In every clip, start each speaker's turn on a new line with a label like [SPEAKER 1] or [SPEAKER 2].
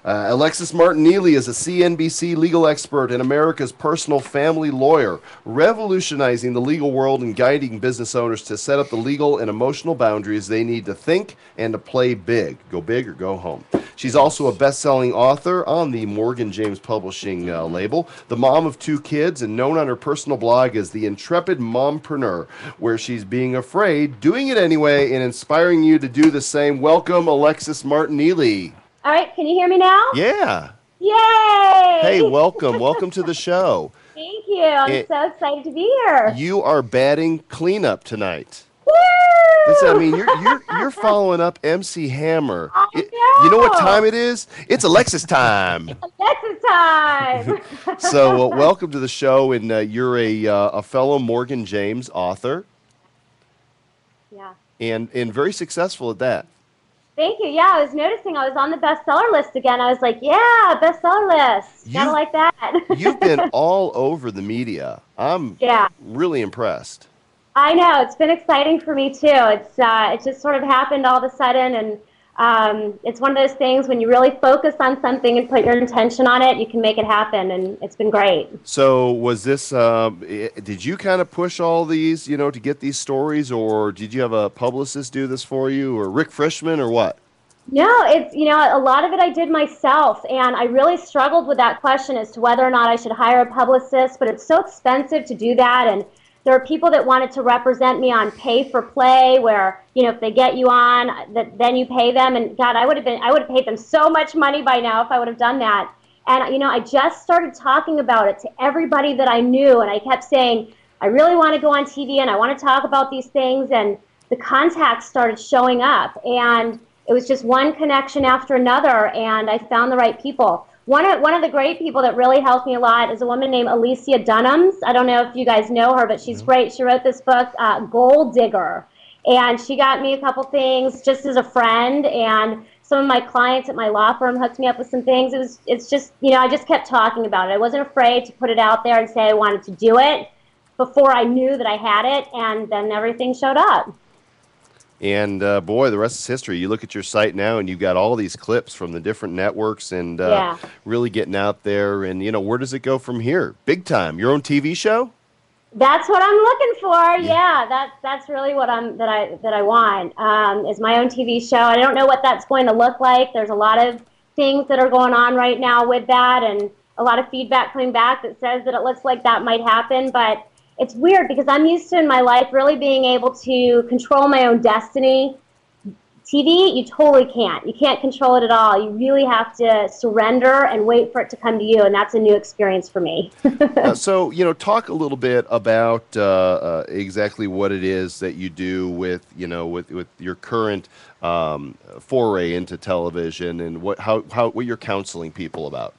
[SPEAKER 1] Alexis Neely is a CNBC legal expert and America's personal family lawyer, revolutionizing the legal world and guiding business owners to set up the legal and emotional boundaries they need to think and to play big. Go big or go home. She's also a best-selling author on the Morgan James Publishing label, the mom of two kids, and known on her personal blog as the Intrepid Mompreneur, where she's being afraid, doing it anyway, and inspiring you to do the same. Welcome, Alexis Neely.
[SPEAKER 2] All right, can you hear me now?
[SPEAKER 1] Yeah.
[SPEAKER 2] Yay!
[SPEAKER 1] Hey, welcome. Welcome to the show.
[SPEAKER 2] Thank you. I'm so excited to be here.
[SPEAKER 1] You are batting cleanup tonight.
[SPEAKER 2] Woo!
[SPEAKER 1] I mean, you're following up MC Hammer.
[SPEAKER 2] I know.
[SPEAKER 1] You know what time it is? It's Alexis time.
[SPEAKER 2] Alexis time.
[SPEAKER 1] So, welcome to the show, and you're a fellow Morgan James author.
[SPEAKER 2] Yeah.
[SPEAKER 1] And very successful at that.
[SPEAKER 2] Thank you. Yeah, I was noticing I was on the bestseller list again. I was like, yeah, bestseller list. Gotta like that.
[SPEAKER 1] You've been all over the media. I'm really impressed.
[SPEAKER 2] I know. It's been exciting for me, too. It just sort of happened all of a sudden, and it's one of those things when you really focus on something and put your intention on it, you can make it happen, and it's been great.
[SPEAKER 1] So was this, did you kind of push all these, to get these stories, or did you have a publicist do this for you, or Rick Frischman, or what?
[SPEAKER 2] No, it's, a lot of it I did myself, and I really struggled with that question as to whether or not I should hire a publicist, but it's so expensive to do that, and there are people that wanted to represent me on pay for play, where if they get you on, then you pay them. And God, I would have paid them so much money by now if I would have done that. And I just started talking about it to everybody that I knew, and I kept saying, I really want to go on TV and I want to talk about these things. And the contacts started showing up, and it was just one connection after another, and I found the right people. One of the great people that really helped me a lot is a woman named Alicia Dunhams. I don't know if you guys know her, but she's great. She wrote this book, Gold Digger, and she got me a couple things just as a friend, and some of my clients at my law firm hooked me up with some things. It's just, I just kept talking about it. I wasn't afraid to put it out there and say I wanted to do it before I knew that I had it, and then everything showed up.
[SPEAKER 1] And boy, the rest is history. You look at your site now, and you've got all these clips from the different networks, and really getting out there. And where does it go from here? Big time. Your own TV show?
[SPEAKER 2] That's what I'm looking for. Yeah, that's really what I want. Is my own TV show. I don't know what that's going to look like. There's a lot of things that are going on right now with that, and a lot of feedback coming back that says that it looks like that might happen, but it's weird because I'm used to in my life really being able to control my own destiny. TV, you totally can't. You can't control it at all. You really have to surrender and wait for it to come to you, and that's a new experience for me.
[SPEAKER 1] So, talk a little bit about exactly what it is that you do with your current foray into television, and what you're counseling people about.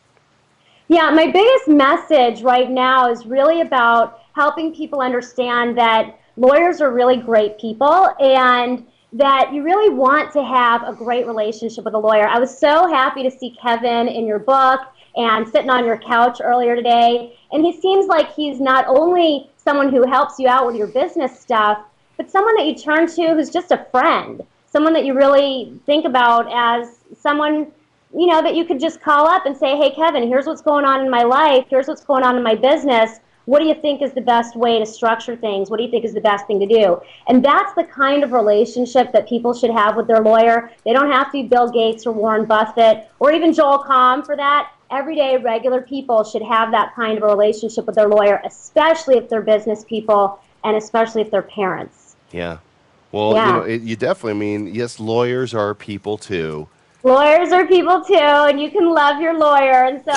[SPEAKER 2] Yeah, my biggest message right now is really about helping people understand that lawyers are really great people, and that you really want to have a great relationship with a lawyer. I was so happy to see Kevin in your book and sitting on your couch earlier today, and he seems like he's not only someone who helps you out with your business stuff, but someone that you turn to who's just a friend, someone that you really think about as someone that you could just call up and say, hey, Kevin, here's what's going on in my life. Here's what's going on in my business. What do you think is the best way to structure things? What do you think is the best thing to do? And that's the kind of relationship that people should have with their lawyer. They don't have to be Bill Gates or Warren Buffett or even Joel Comm for that. Everyday, regular people should have that kind of a relationship with their lawyer, especially if they're business people and especially if they're parents.
[SPEAKER 1] Yeah. Well, you definitely, yes, lawyers are people too.
[SPEAKER 2] Lawyers are people too, and you can love your lawyer, and so.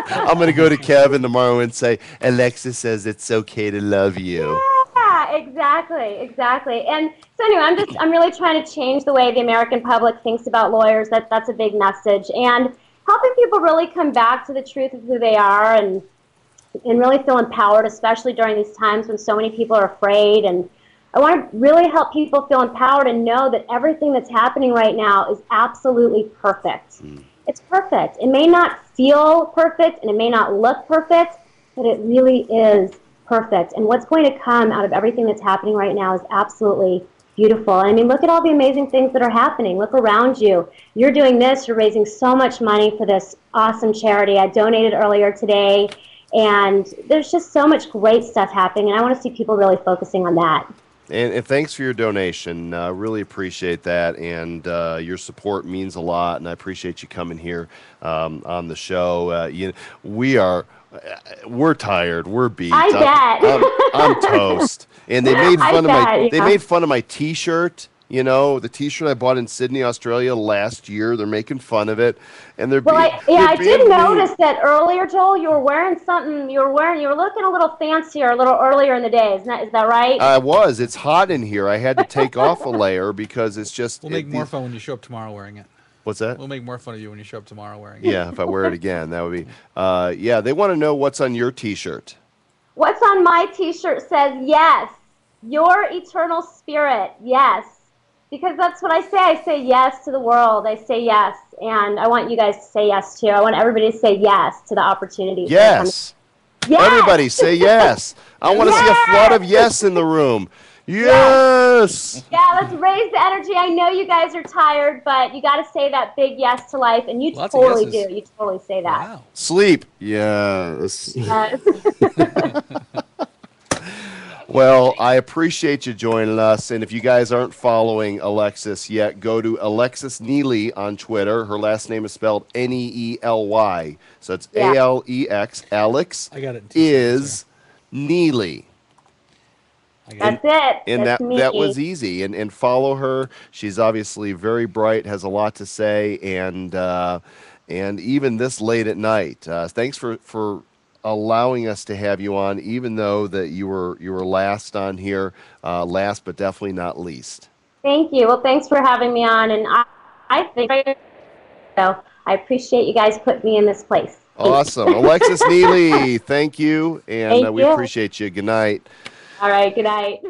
[SPEAKER 1] I'm going to go to Kevin tomorrow and say, Alexis says it's okay to love you.
[SPEAKER 2] Yeah, exactly. And so anyway, I'm really trying to change the way the American public thinks about lawyers. That's a big message, and helping people really come back to the truth of who they are, and really feel empowered, especially during these times when so many people are afraid. And I want to really help people feel empowered and know that everything that's happening right now is absolutely perfect. It's perfect. It may not feel perfect and it may not look perfect, but it really is perfect. And what's going to come out of everything that's happening right now is absolutely beautiful. I mean, look at all the amazing things that are happening. Look around you. You're doing this. You're raising so much money for this awesome charity. I donated earlier today, and there's just so much great stuff happening, and I want to see people really focusing on that.
[SPEAKER 1] And thanks for your donation. Really appreciate that, and your support means a lot. And I appreciate you coming here on the show. We're tired. We're beat.
[SPEAKER 2] I bet.
[SPEAKER 1] I'm toast. And they made fun they
[SPEAKER 2] yeah.
[SPEAKER 1] made fun of my T-shirt. You know, the T-shirt I bought in Sydney, Australia last year. They're making fun of it, and they're
[SPEAKER 2] I did notice that earlier, Joel. You were wearing something. You were looking a little fancier a little earlier in the day. Is that right?
[SPEAKER 1] I was. It's hot in here. I had to take off a layer because it's just.
[SPEAKER 3] We'll make more fun when you show up tomorrow wearing it.
[SPEAKER 1] What's that?
[SPEAKER 3] We'll make more fun of you when you show up tomorrow wearing it.
[SPEAKER 1] Yeah, if I wear it again, that would be. Yeah, they want to know what's on your T-shirt.
[SPEAKER 2] What's on my T-shirt says yes, your eternal spirit, yes. Because that's what I say. I say yes to the world. I say yes. And I want you guys to say yes, too. I want everybody to say yes to the opportunity.
[SPEAKER 1] Yes. Yes. Everybody say yes. I want to see a flood of yes in the room. Yes.
[SPEAKER 2] Yeah, let's raise the energy. I know you guys are tired, but you got to say that big yes to life. And you totally do. You totally say that.
[SPEAKER 3] Wow.
[SPEAKER 1] Sleep. Yes. Well, I appreciate you joining us, and if you guys aren't following Alexis yet, go to Alexis Neely on Twitter. Her last name is spelled Neely, so it's Alex. Alex
[SPEAKER 3] I got it
[SPEAKER 1] is Neely.
[SPEAKER 2] That's it.
[SPEAKER 1] And
[SPEAKER 2] That's
[SPEAKER 1] that was easy. And follow her. She's obviously very bright, has a lot to say, and even this late at night. Thanks for allowing us to have you on, even though that you were last on here, last but definitely not least.
[SPEAKER 2] Thank you. Well, thanks for having me on, and I think so. I appreciate you guys putting me in this place.
[SPEAKER 1] Awesome. Alexis Neely, thank you, and we appreciate you. Good night.
[SPEAKER 2] All right, good night.